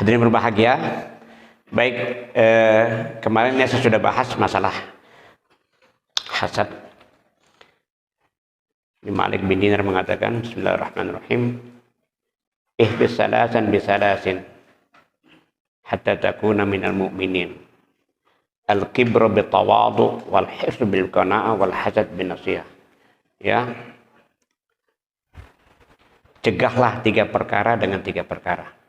Hadirin berbahagia, baik, kemarin saya sudah bahas masalah hasad. Malik bin Dinar mengatakan, Bismillahirrahmanirrahim, ihbis salasan bisalasin hatta takuna minal mu'minin, al-kibru bitawadu wal hirsu bil qana'ah wal hasad bin nasihah. Ya, cegahlah 3 perkara dengan 3 perkara.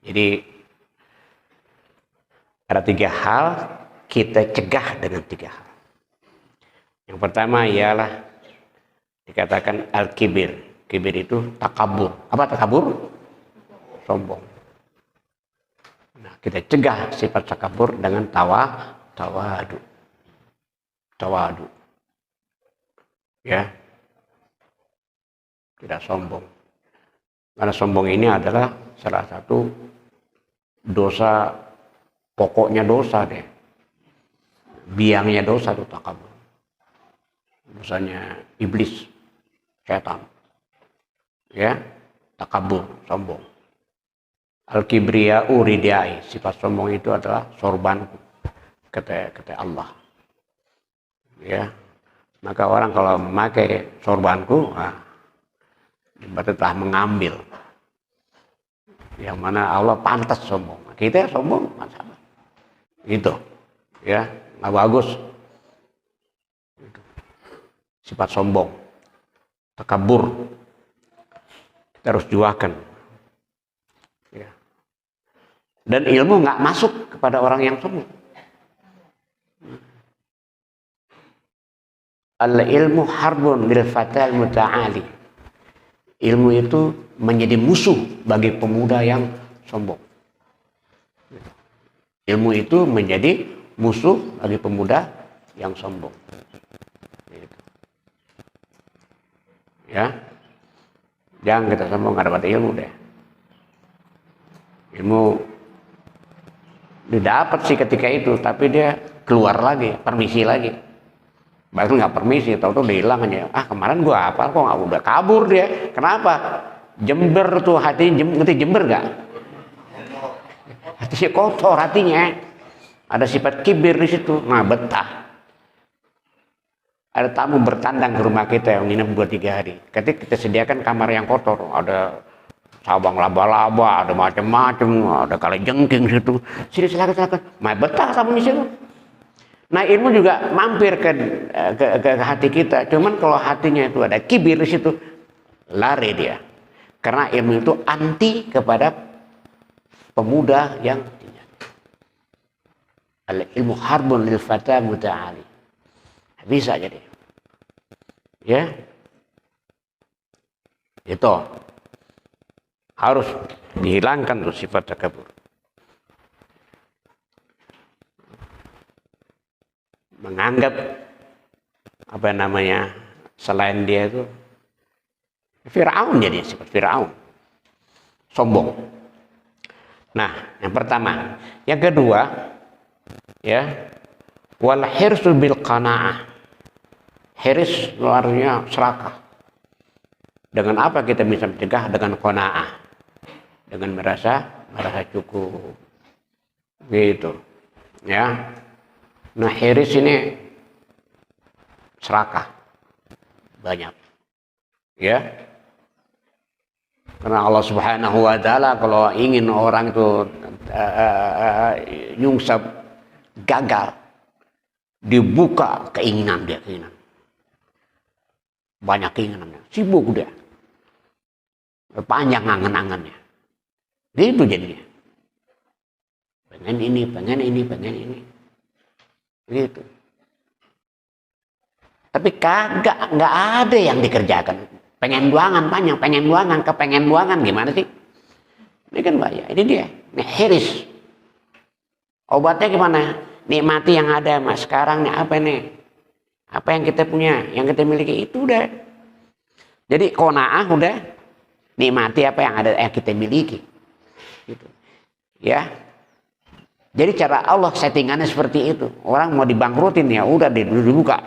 Jadi ada 3 hal kita cegah dengan 3 hal. Yang pertama ialah dikatakan al-kibir. Kibir itu takabur. Apa takabur? Sombong. Nah, kita cegah sifat takabur dengan tawadu. Tawadu. Ya. Tidak sombong. Karena sombong ini adalah salah satu dosa, pokoknya dosa deh. Biangnya dosa itu takabur. Dosanya iblis, setan. Ya, takabur, sombong. Al-kibriya'u ridai, sifat sombong itu adalah sorbanku, kata Allah. Ya, maka orang kalau memakai sorbanku, berarti telah mengambil. Yang mana Allah pantas sombong. Kita sombong, masalah. Gitu. Ya, nggak bagus. Gitu. Sifat sombong, takabur, kita harus juakan. Ya. Dan ilmu nggak masuk kepada orang yang sombong. Al-ilmu harbun lil fatal muta'ali. Ilmu itu menjadi musuh bagi pemuda yang sombong. Ilmu itu menjadi musuh bagi pemuda yang sombong. Ya, jangan kita sombong nggak dapat ilmu deh. Ilmu didapat sih ketika itu, tapi dia keluar lagi, permisi lagi. Bahkan nggak permisi, tahu-tahu dia hilang aja. Kemarin gua apa? Kok nggak udah kabur dia? Kenapa? Jember tuh hatinya, ngerti jember nggak? Hatinya kotor hatinya. Ada sifat kibir di situ. Nah, betah. Ada tamu bertandang ke rumah kita yang nginep 2-3 hari. Ketika kita sediakan kamar yang kotor, ada sabang laba-laba, ada macam-macam, ada kalajengking situ. Sini silakan. Nah, betah tamu di situ. Nah, ilmu juga mampir ke hati kita. Cuman kalau hatinya itu ada kibir di situ, lari dia. Karena ilmu itu anti kepada pemuda yang tinggal. Al-ilmu harbun lil fata muta'ali. Bisa jadi. Ya. Itu harus dihilangkan tuh sifat takabur. Menganggap apa namanya selain dia itu Firaun, jadi sifat Firaun, sombong. Nah, yang pertama. Yang kedua, ya, wal hirsu bil qanaah. Hirs luarnya serakah. Dengan apa kita bisa mencegah? Dengan qanaah, dengan merasa cukup, gitu, ya. Nah, hiris ini serakah banyak, ya. Karena Allah Subhanahu wa Ta'ala kalau ingin orang itu nyungsap gagal, dibuka keinginan dia, banyak keinginannya, sibuk dia, panjang angan-angannya. Itu jadinya, pengen ini. Gitu. Tapi nggak ada yang dikerjakan. Pengen buangan panjang, kepengen buangan gimana sih? Ini kan bahaya. Ini dia. Ini hiris. Obatnya gimana? Nikmati yang ada, mas. Sekarang nih apa nih? Apa yang kita punya, yang kita miliki itu udah. Jadi qanaah udah. Nikmati apa yang ada, yang kita miliki. Gitu. Ya. Jadi cara Allah settingannya seperti itu. Orang mau dibangkrutin ya udah dibuka.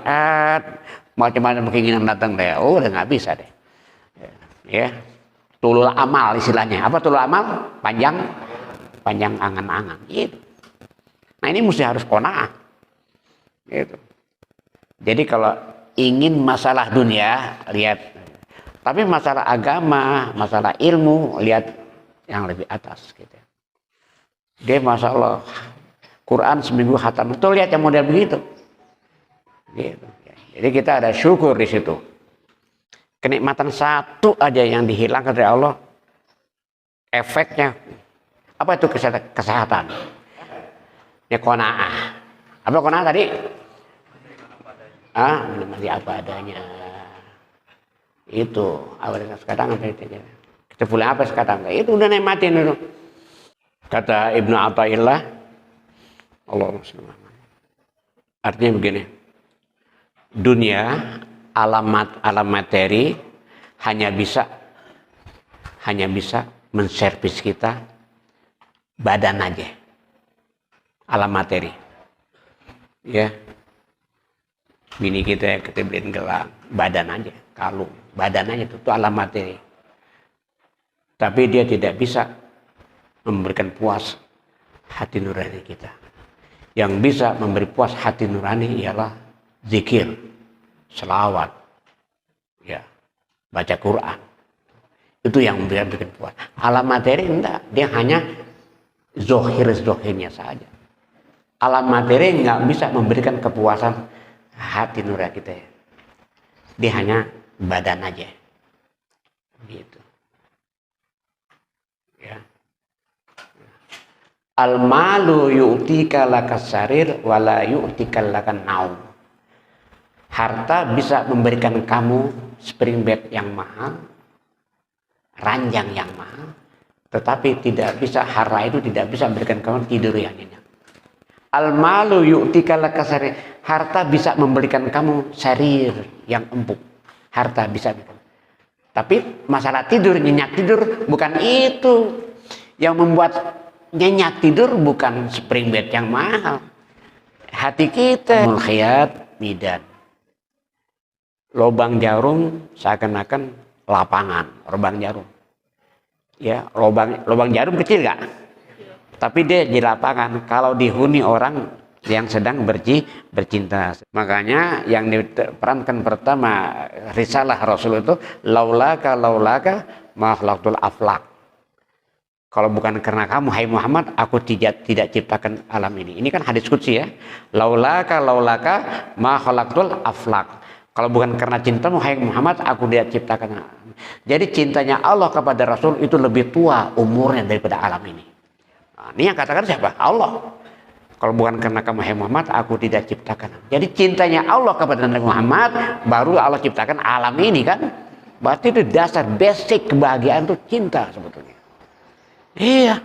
Macam-macam keinginan datang deh. Udah nggak bisa deh. Ya. tulul amal istilahnya. Apa tulul amal? Panjang angan-angan. Gitu. Nah ini mesti harus qanaah. Gitu. Jadi kalau ingin masalah dunia, lihat. Tapi masalah agama, masalah ilmu, lihat yang lebih atas. Gitu. Dia Masya Allah, Quran seminggu khatam. Itu lihat yang model begitu. Gitu. Jadi kita ada syukur di situ. Kenikmatan satu aja yang dihilangkan dari Allah, efeknya apa itu? Kesehatan. Ya qanaah. Apa qanaah tadi? Menikmati apa adanya. Itu awalnya sekarang apa itu? Kita pulang apa sekarang? Itu udah nikmatin dulu. Kata Ibnu Athaillah, Allahumma sholli. Artinya begini. Dunia alam materi hanya bisa menservis kita badan aja. Alam materi. Ya. Bini kita beliin gelang, badan aja, kalung, badan aja itu alam materi. Tapi dia tidak bisa memberikan puas hati nurani kita. Yang bisa memberi puas hati nurani ialah zikir, selawat, ya, baca Quran. Itu yang memberikan puas. Alam materi enggak, dia hanya zohirnya saja. Alam materi enggak bisa memberikan kepuasan hati nurani kita. Dia hanya badan aja. Gitu. Ya. Al-malu yu'tika lakas sarir wala yu'tika lakan naum. Harta bisa memberikan kamu spring bed yang mahal, ranjang yang mahal, tetapi harta itu tidak bisa memberikan kamu tidur yang nyenyak. Al-malu yu'tika lakas sarir. Harta bisa memberikan kamu sarir yang empuk. Harta bisa. Tapi masalah tidur, nyenyak tidur, bukan itu. Yang membuat nyenyak tidur bukan spring bed yang mahal. Hati kita. Mulkhiyat midan. Lobang jarum seakan-akan lapangan. Lobang jarum. Ya, lobang jarum kecil gak? Tapi dia di lapangan. Kalau dihuni orang yang sedang bercinta. Makanya yang diperankan pertama risalah Rasul itu laulaka ma khalaqtul aflaq. Kalau bukan karena kamu hai Muhammad, aku tidak ciptakan alam ini. Ini kan hadis qudsi ya. Laulaka ma khalaqtul aflaq. Kalau bukan karena cintamu hai Muhammad, aku tidak ciptakan. Jadi cintanya Allah kepada Rasul itu lebih tua umurnya daripada alam ini. Nah, ini yang katakan siapa? Allah. Kalau bukan karena kamu hai Muhammad, aku tidak ciptakan. Jadi cintanya Allah kepada Nabi Muhammad, baru Allah ciptakan alam ini kan. Berarti itu dasar basic kebahagiaan itu cinta sebetulnya. Iya.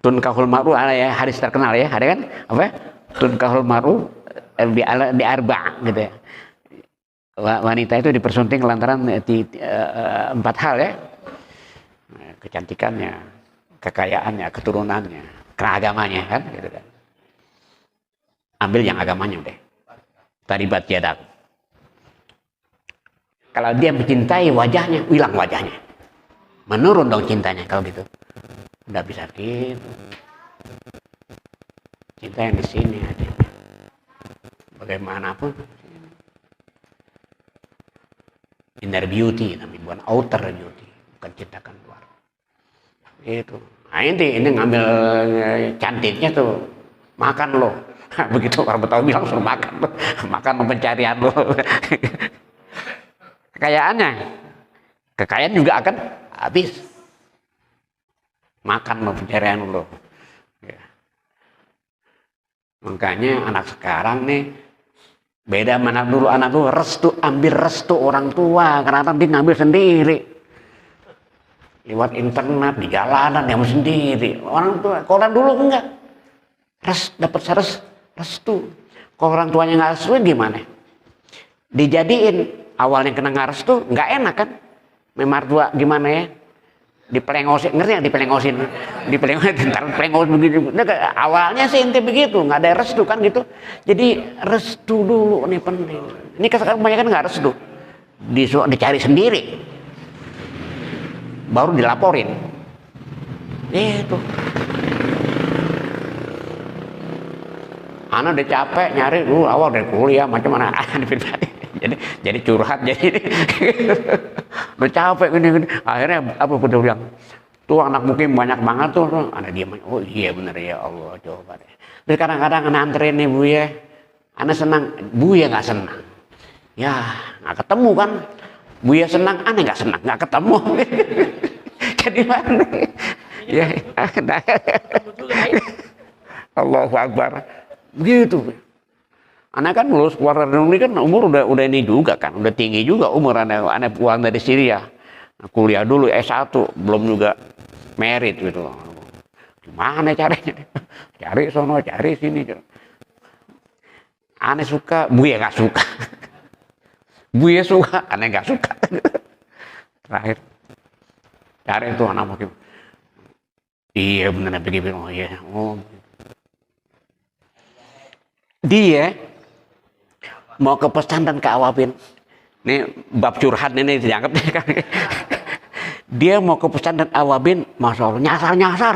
Tunkahul mar'u ada ya, hadis terkenal ya, ada kan? Apa? Tunkahul mar'u bi arba' gitu ya. Wanita itu dipersunting lantaran 4 hal ya. Kecantikannya, kekayaannya, keturunannya, keragamanya kan, gitu kan. Ambil yang agamanya udah. Taribat yadak. Kalau dia mencintai wajahnya, hilang wajahnya. Menurun dong cintanya kalau gitu. Udah bisa gitu. Cinta yang di sini ada. Bagaimanapun. Inner beauty, tapi bukan outer beauty, bukan cintakan luar. Itu. Nah ini ngambil cantiknya tuh, makan lo. Begitu orang Betawi bilang suruh makan lo, makan pencarian lo. Kekayaan juga akan habis. Makan lo pencarian lo. Ya. Makanya anak sekarang nih beda mana dulu. Anak dulu ambil restu orang tua, karena dia ngambil sendiri. Lewat internet, di jalanan, yang sendiri. Orang tua, kalau orang dulu enggak. Dapat restu. Kalau orang tuanya nggak restu gimana? Dijadiin, awalnya kena nggak restu, nggak enak kan? Memar tua gimana ya? Dipelengosin, ngerti nggak dipelengosin? Ntar pelengos begitu. Awalnya sih inti begitu, nggak ada restu kan gitu. Jadi restu dulu, ini penting. Ini sekarang kebanyakan nggak restu. dicari sendiri, baru dilaporin. Itu. Anak udah capek nyari dulu awal dari kuliah macam mana. jadi curhat jadi udah capek gini. Akhirnya apa udah bilang, tuh anak mungkin banyak banget tuh. Anak diam. Oh iya bener ya Allah, coba deh. Terus kadang-kadang anak anterin nih Bu ya. Anak senang, Bu ya nggak senang. Ya nggak ketemu kan. Bu ya senang, aneh nggak senang, nggak ketemu. Jadi mana? Ya, Allahu Akbar. Begitu. Anak kan lulus keluar dari negeri kan umur udah ini juga kan, udah tinggi juga umur anak pulang dari Syria. Kuliah dulu S1, belum juga merit gitu loh. Gimana caranya? Cari sono, cari sini. Aneh suka, Bu ya nggak suka. Bu ya suka, aneh nggak suka. Terakhir cari itu anak makin. Iya benar begini. Oh iya. Oh. Dia mau ke pesantren ke Awabin. Ini bab curhat ini dianggap kan. Dia mau ke pesantren Awabin, Masya Allah, nyasar.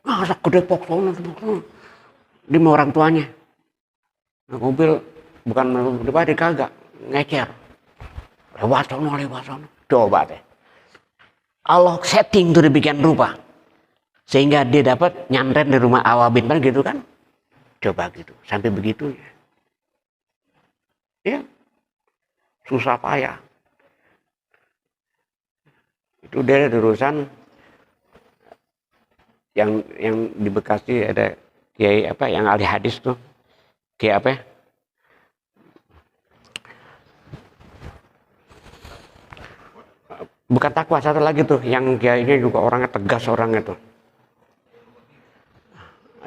Masak ke Depok sono. Dia mau orang tuanya. Nah, mobil bukan pribadi kagak, ngecer. Lewat sono. Coba deh. Allah setting tuh dibikin rupa. Sehingga dia dapat nyantren di rumah Awabin, kan gitu kan? Coba gitu, sampai begitu ya. Susah payah. Itu dari urusan yang di Bekasi ada kiai apa yang ahli hadis tuh. Kiai apa? Bukan takwa, satu lagi tuh yang kiainya juga orangnya tegas orangnya tuh.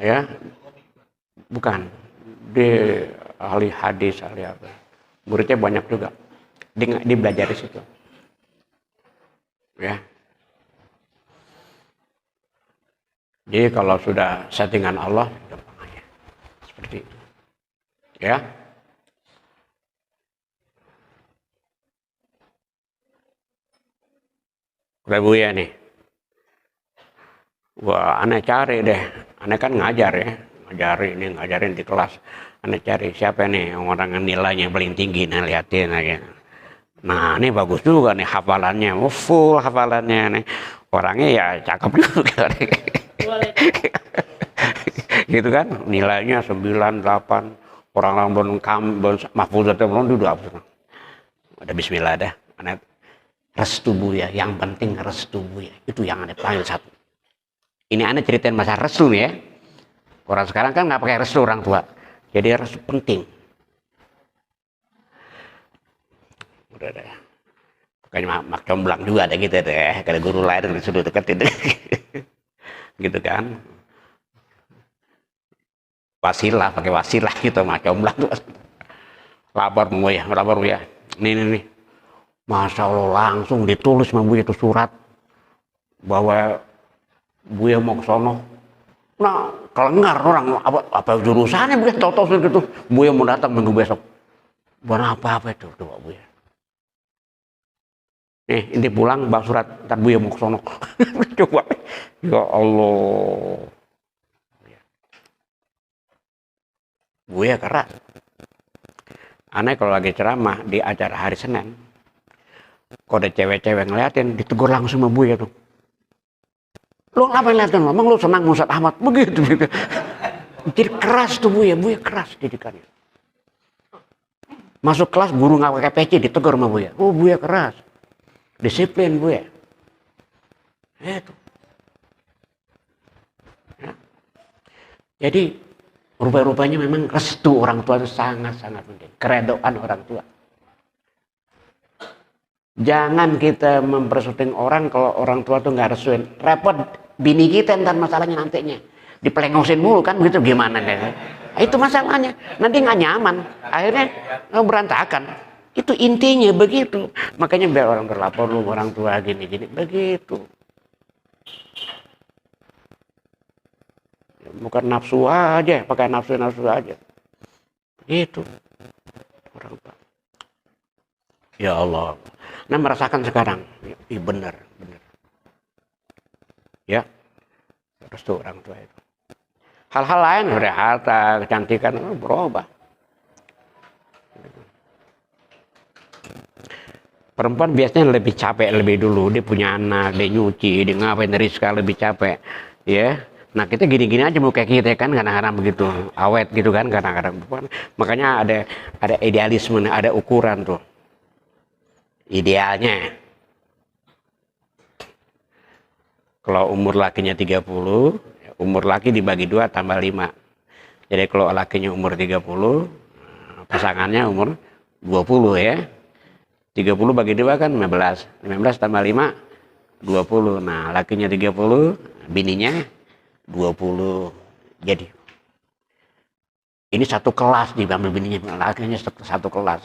Ya. Bukan. Dia ahli hadis, ahli apa. Muridnya banyak juga. Dia belajar di situ. Ya. Jadi kalau sudah settingan Allah, gampang aja. Seperti itu. Ya. Udah Bu ya nih. Wah, aneh cari deh. Aneh kan ngajar ya. Ngajarin di kelas. Aneh cari siapa nih orang yang nilainya paling tinggi. Nah, liatin aja. Nah, ini bagus juga nih hafalannya. Full hafalannya nih. Orangnya ya cakep juga. Gitu kan. Nilainya 9, 8. Orang belum mahfuzatnya belum duduk. Ada bismillah dah. Aneh restu Bu ya. Yang penting restu Bu ya. Itu yang aneh paling satu. Ini aneh ceritain masa restu nih ya. Orang sekarang kan nggak pakai restu orang tua. Jadi restu penting. Udah deh. Pokoknya mak comblang juga ada gitu deh. Kalau guru lain disuruh deketin. Gitu kan. Pakai wasilah gitu mak comblang tuh. Lapor Bu ya. Nih. Masya Allah langsung ditulis sama Bu itu surat. Bahwa Bu ya mau ke sono. Nah, kelengar orang apa jurusannya Bu ya, tau gitu. Bu ya mau datang minggu besok. Buat apa itu coba Bu ya. Nih, ini pulang bawa surat, ntar Bu ya mau ke sono. Coba. Ya Allah. Bu ya keras. Aneh kalau lagi ceramah di acara hari Senin. Kalau ada cewek-cewek ngeliatin, ditegur langsung sama Bu ya tuh. Lu ngapain liatin? Emang lu senang Ustaz Ahmad? Begitu. Jadi keras tuh Bu ya keras didikannya. Masuk kelas guru nggak pakai peci ditegur sama Bu ya. Oh Bu ya keras. Disiplin Bu ya. Itu. Ya. Jadi rupanya memang restu orang tua itu sangat-sangat penting. Keredoan orang tua. Jangan kita mempersuting orang kalau orang tua tuh nggak restuin. Repot bini kita ntar masalahnya nantinya. Dipelengosin mulu kan begitu gimana deh. Itu masalahnya. Nanti nggak nyaman. Akhirnya berantakan. Itu intinya begitu. Makanya biar orang berlapor lu orang tua gini begitu. Bukan nafsu aja, pakai nafsu aja. Begitu. Orang tua. Ya Allah. Nah merasakan sekarang, iya benar, benar. Ya, terus tuh orang tua itu. Hal-hal lain, seperti harta, kecantikan, berubah. Perempuan biasanya lebih capek lebih dulu, dia punya anak, dia nyuci, dia ngapain Rizka lebih capek, ya. Nah kita gini-gini aja mau kayak kita kan kadang-kadang begitu, awet gitu kan kadang-kadang. Makanya ada idealisme, ada ukuran tuh, idealnya. Kalau umur lakinya 30, umur laki dibagi 2 tambah 5. Jadi kalau lakinya umur 30, pasangannya umur 20 ya. 30 bagi 2 kan 15. 15 tambah 5, 20. Nah, lakinya 30, bininya 20. Jadi, ini satu kelas diambil bininya, lakinya satu kelas.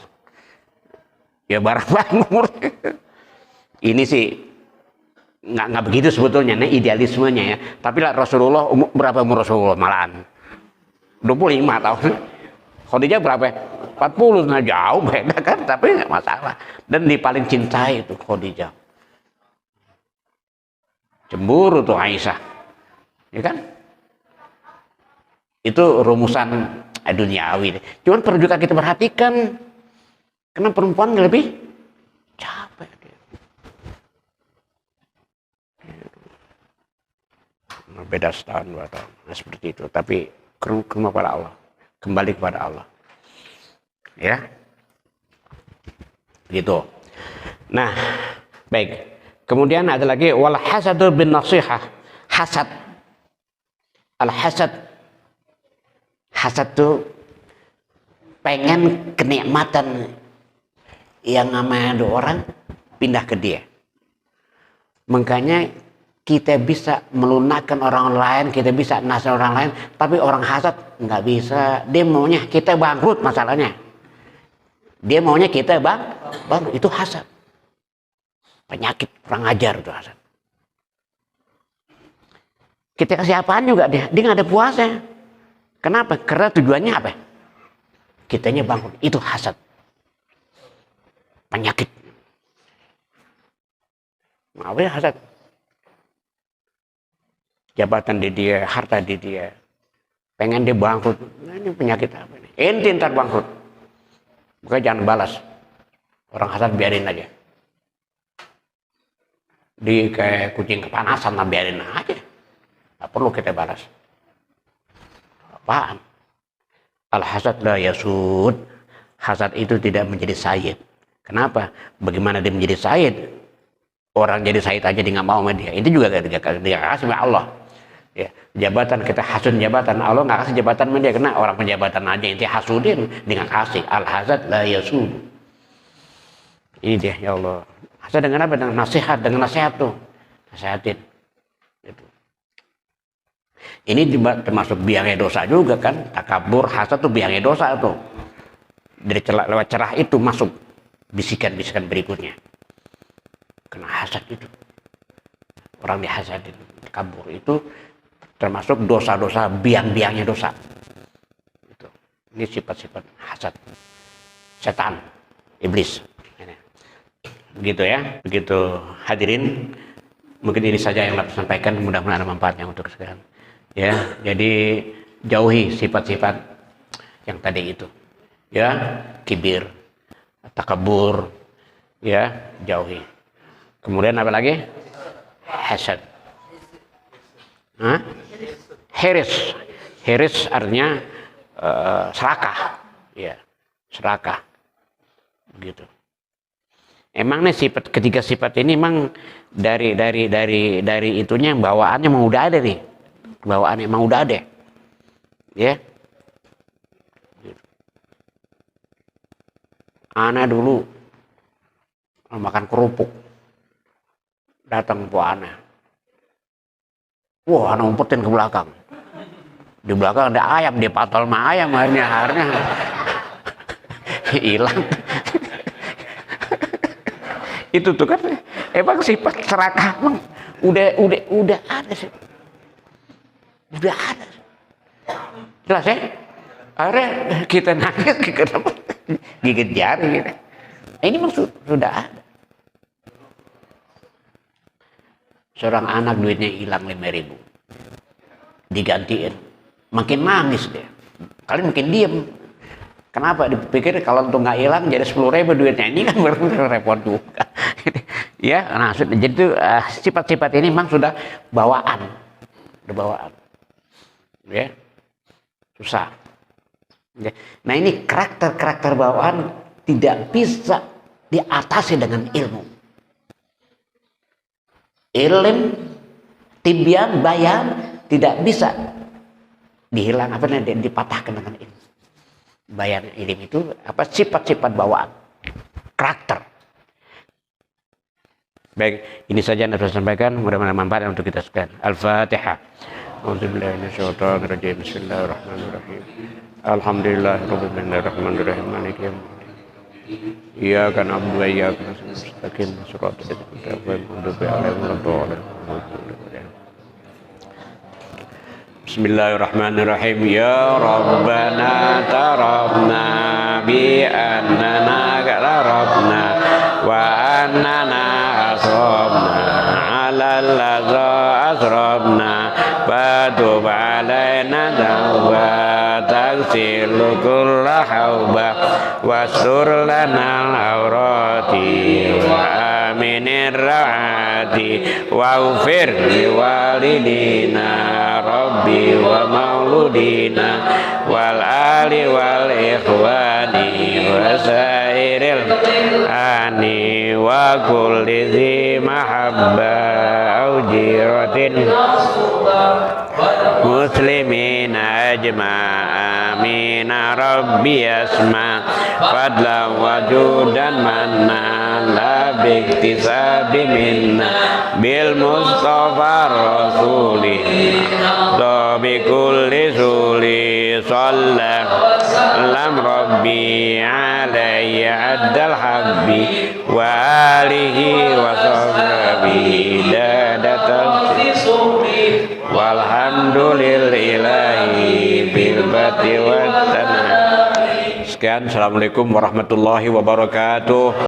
Ya bareng-bareng umur. Ini sih nggak begitu sebetulnya, nih idealismenya ya. Tapi lah Rasulullah, berapa umur Rasulullah malahan? 25 tahun. Khadijah berapa? 40, nah jauh beda kan, tapi nggak masalah. Dan di paling cintai itu Khadijah. Cemburu tuh Aisyah, ya kan? Itu rumusan duniawi. Cuman perlu juga kita perhatikan, karena perempuan lebih capek dia. Beda setahun 2 tahun, nah, seperti itu. Tapi kepada Allah, kembali kepada Allah. Ya, gitu. Nah, baik. Kemudian ada lagi wal hasadu bin nasihah. Hasad. Al hasad. Hasad tuh pengen kenikmatan yang namanya ada orang pindah ke dia. Makanya kita bisa melunakkan orang lain, kita bisa nasih orang lain, tapi orang hasad nggak bisa. Dia maunya kita bangkrut masalahnya. Dia maunya kita bangkrut, itu hasad. Penyakit kurang ajar itu hasad. Kita kasih apaan juga dia nggak ada puasnya. Kenapa? Karena tujuannya apa? Kitanya bangkrut, itu hasad. Penyakit. Apa ya hasad? Jabatan di dia, harta di dia. Pengen dia bangkrut. Nah, ini penyakit apa ini? Ente ntar bangkrut. Bukan jangan balas. Orang hasad biarin aja. Di kayak kucing kepanasan, nah biarin aja. Gak perlu kita balas. Apaan? Al-hasad la yasud. Hasad itu tidak menjadi sayyid. Kenapa? Bagaimana dia menjadi sayyid? Orang jadi sayyid aja dia nggak mau sama dia. Itu juga dia kasih sama Allah. Ya, jabatan kita hasud jabatan, Allah nggak kasih jabatan sama dia, karena orang penjabatan aja yang dia hasudin, dia nggak kasih. Al-hasad la yasud. Ini dia, ya Allah. Hasad dengan apa? Dengan nasihat, dengan nasihat tuh. Nasihatin. Gitu. Ini termasuk biangnya dosa juga kan. Takabur, hasad tuh biangnya dosa tuh. Dari lewat cerah itu masuk bisikan-bisikan berikutnya. Kena hasad itu. Orang dihasadin, takabur itu termasuk dosa-dosa, biang-biangnya dosa. Itu. Ini sifat-sifat hasad. Setan, iblis. Begitu ya, begitu hadirin. Mungkin ini saja yang dapat sampaikan, mudah-mudahan ada manfaatnya untuk sekarang. Ya, jadi jauhi sifat-sifat yang tadi itu. Ya, kibir, takabur, ya, jauhi. Kemudian apa lagi? Hasad. Hah? Hiris. Hiris artinya serakah. Ya, serakah. Begitu. Emang nih sifat ketiga sifat ini emang dari itunya bawaannya emang udah ada nih. Bawaannya emang udah ada. Ya. Ana dulu makan kerupuk. Datang Bu Ana. Wah, Ana umpetin ke belakang. Di belakang ada ayam, dia patol sama ayam akhirnya hilang. Itu tuh kan emang sifat serakah emang udah ada sih. Udah ada. Jelas ya? Akhirnya kita nangis, kita gigit jari gitu. Ini memang sudah ada. Seorang anak duitnya hilang 5.000, digantiin, makin nangis dia. Kalian makin diem. Kenapa? Dipikir kalau untuk nggak hilang jadi 10.000 duitnya, ini kan repot juga. Ya, nah jadi itu sifat-sifat ini memang sudah bawaan, ya, susah. Ya. Nah ini karakter bawaan tidak bisa diatasi dengan ilmu. Ilm, tibyan, bayan tidak bisa dihilang dipatahkan dengan ilmu. Bayan ilmu itu sifat-sifat bawaan, karakter. Baik, ini saja yang saya sampaikan, mudah-mudahan manfaat untuk kita sekalian. Al-Fatihah. A'udzubillahi minasyaitonirrajim. Bismillahirrahmanirrahim. Alhamdulillahirabbil alamin. Maliki yaumiddin. Iyyaka na'budu wa iyyaka nasta'in. Shiratal ladzina Bismillahirrahmanirrahim. Ya Rabbana tarabna bi annana qarabna wa annana asrabna ala ladza asrabna fatub alaina tawba taghsilu kulla hauba wastur lana al-awrati wa aminir rahati waghfir liwalidina rabbi wa mauludina wal ali wal ikhwani wa sairil ani wa kulli zi mahabba au jiratin muslimin ajma amin rabbi asma fadla wajudan manna la biktisabi minna bil mustafa rasuli bi kulli suli sallam rabbi alayhi addal habbi wa alihi wa sahbihi dadatal walhamdulillahi bil bati wa tanah. Sekian, assalamualaikum warahmatullahi wabarakatuh.